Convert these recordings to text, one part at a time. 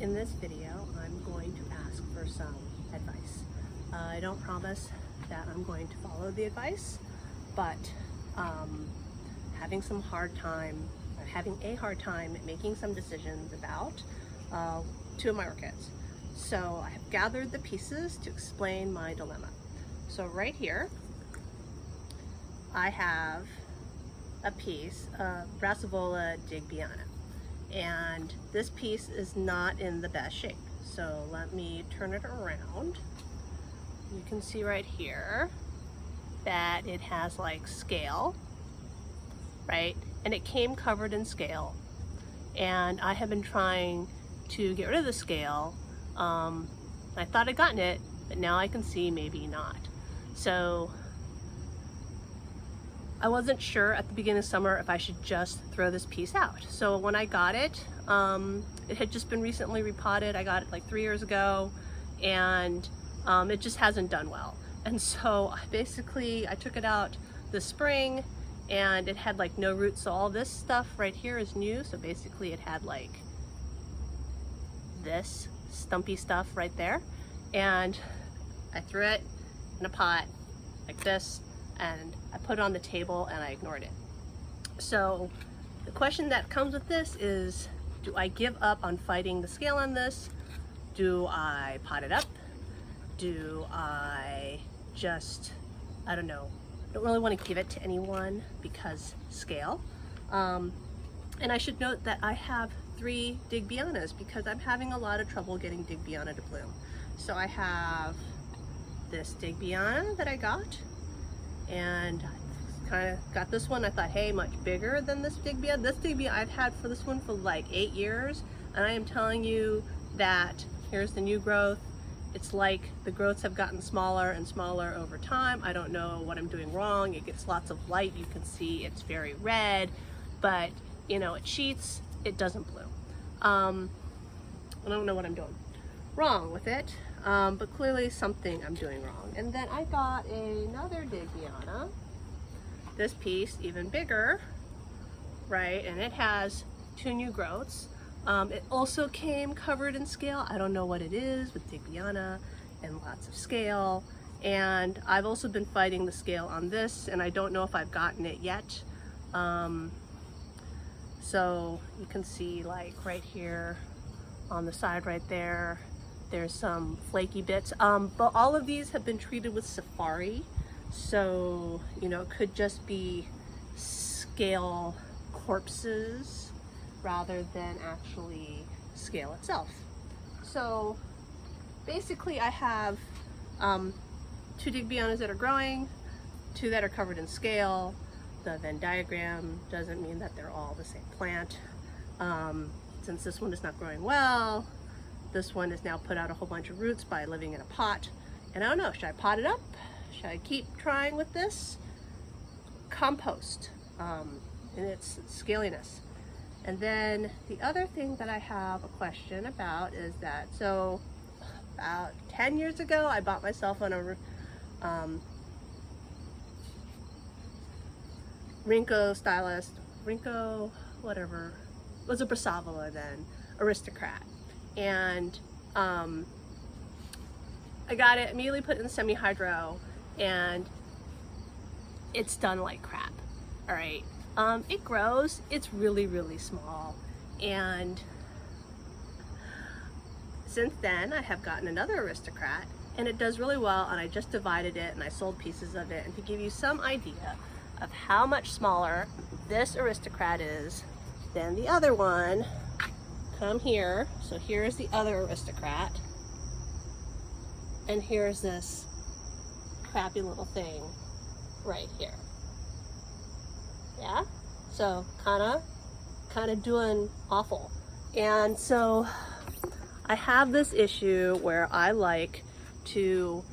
In this video, I'm going to ask for some advice. I don't promise that I'm going to follow the advice, but having a hard time making some decisions about two of my orchids. So I have gathered the pieces to explain my dilemma. So right here, I have a piece of Brassavola digbyana. And this piece is not in the best shape. So let me turn it around. You can see right here that it has like scale, right? And it came covered in scale. And I have been trying to get rid of the scale. I thought I'd gotten it, but now I can see maybe not. So I wasn't sure at the beginning of summer if I should just throw this piece out. So when I got it, it had just been recently repotted. I got it like 3 years ago, and it just hasn't done well. And so I took it out this spring, and it had like no roots. So all this stuff right here is new. So basically it had like this stumpy stuff right there. And I threw it in a pot like this, and I put it on the table and I ignored it. So the question that comes with this is, do I give up on fighting the scale on this? Do I pot it up? Do I just, I don't know, don't really want to give it to anyone because scale. And I should note that I have 3 digbyanas because I'm having a lot of trouble getting digbyana to bloom. So I have this digbyana that I got, and I kind of got this one. I thought, hey, much bigger than this digbyana. This digbyana I've had for this one for like 8 years, and I am telling you that here's the new growth. It's like the growths have gotten smaller and smaller over time. I don't know what I'm doing wrong. It gets lots of light. You can see it's very red, but you know, it cheats. It doesn't bloom. I don't know what I'm doing wrong with it, but clearly something I'm doing wrong. And then I got another digbyana, this piece even bigger, right? And it has 2 new growths. It also came covered in scale. I don't know what it is with digbyana and lots of scale. And I've also been fighting the scale on this, and I don't know if I've gotten it yet. So you can see like right here on the side right there, there's some flaky bits. But all of these have been treated with Safari. So, you know, it could just be scale corpses rather than actually scale itself. So basically I have 2 digbyanas that are growing, 2 that are covered in scale. The Venn diagram doesn't mean that they're all the same plant. Since this one is not growing well, this one has now put out a whole bunch of roots by living in a pot. And I don't know, should I pot it up? Should I keep trying with this? Compost and its scaliness. And then the other thing that I have a question about is that, so about 10 years ago, I bought myself on a whatever, was a Brassavola then, Aristocrat. And I got it, immediately put it in semi-hydro, and it's done like crap, all right? It grows, it's really, really small. And since then, I have gotten another Aristocrat, and it does really well, and I just divided it, and I sold pieces of it. And to give you some idea of how much smaller this Aristocrat is than the other one, come here. So here's the other Aristocrat, and here's this crappy little thing right here. Yeah, so kind of doing awful. And so I have this issue where I like to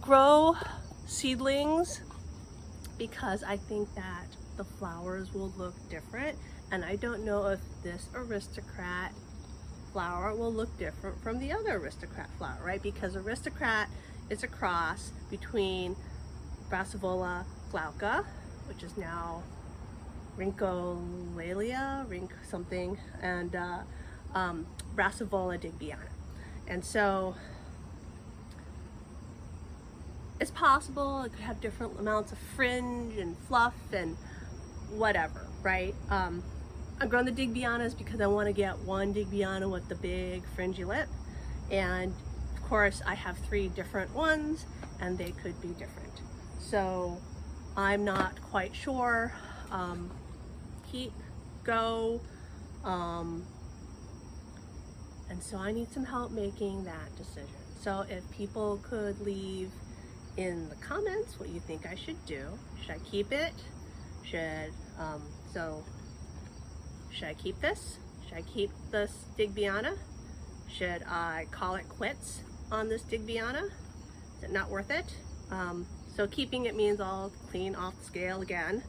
grow seedlings because I think that the flowers will look different, and I don't know if this Aristocrat flower will look different from the other Aristocrat flower, right? Because Aristocrat is a cross between Brassavola glauca, which is now Rhyncholalia, something, and Brassavola digbyana. And so it's possible it could have different amounts of fringe and fluff and whatever, right? I'm growing the digbyanas because I want to get one digbyana with the big fringy lip, and of course I have 3 different ones and they could be different. So I'm not quite sure. Keep, go, and so I need some help making that decision. So if people could leave in the comments what you think I should do. Should I keep it? Should I keep this? Should I keep this digbyana? Should I call it quits on this digbyana? Is it not worth it? So keeping it means I'll clean off the scale again.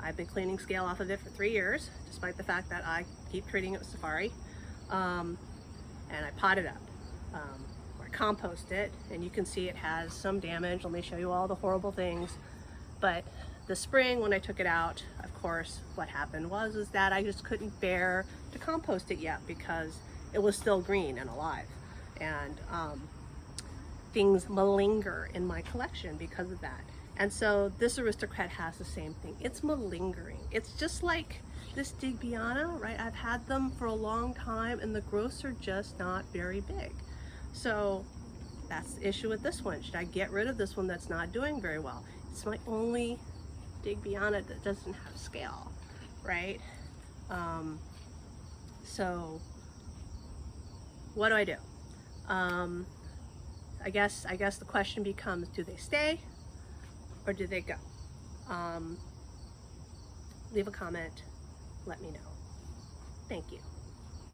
I've been cleaning scale off of it for 3 years, despite the fact that I keep treating it with Safari. And I pot it up. Or I compost it, and you can see it has some damage. Let me show you all the horrible things. But the spring, when I took it out, of course, what happened was that I just couldn't bear to compost it yet because it was still green and alive. And things malinger in my collection because of that. And so this aristocrat has the same thing. It's malingering. It's just like this digbyana, right? I've had them for a long time and the growths are just not very big. So that's the issue with this one. Should I get rid of this one that's not doing very well? It's my only digbyana that doesn't have scale, right? So what do I do? I guess the question becomes, do they stay or do they go? Leave a comment, let me know. Thank you.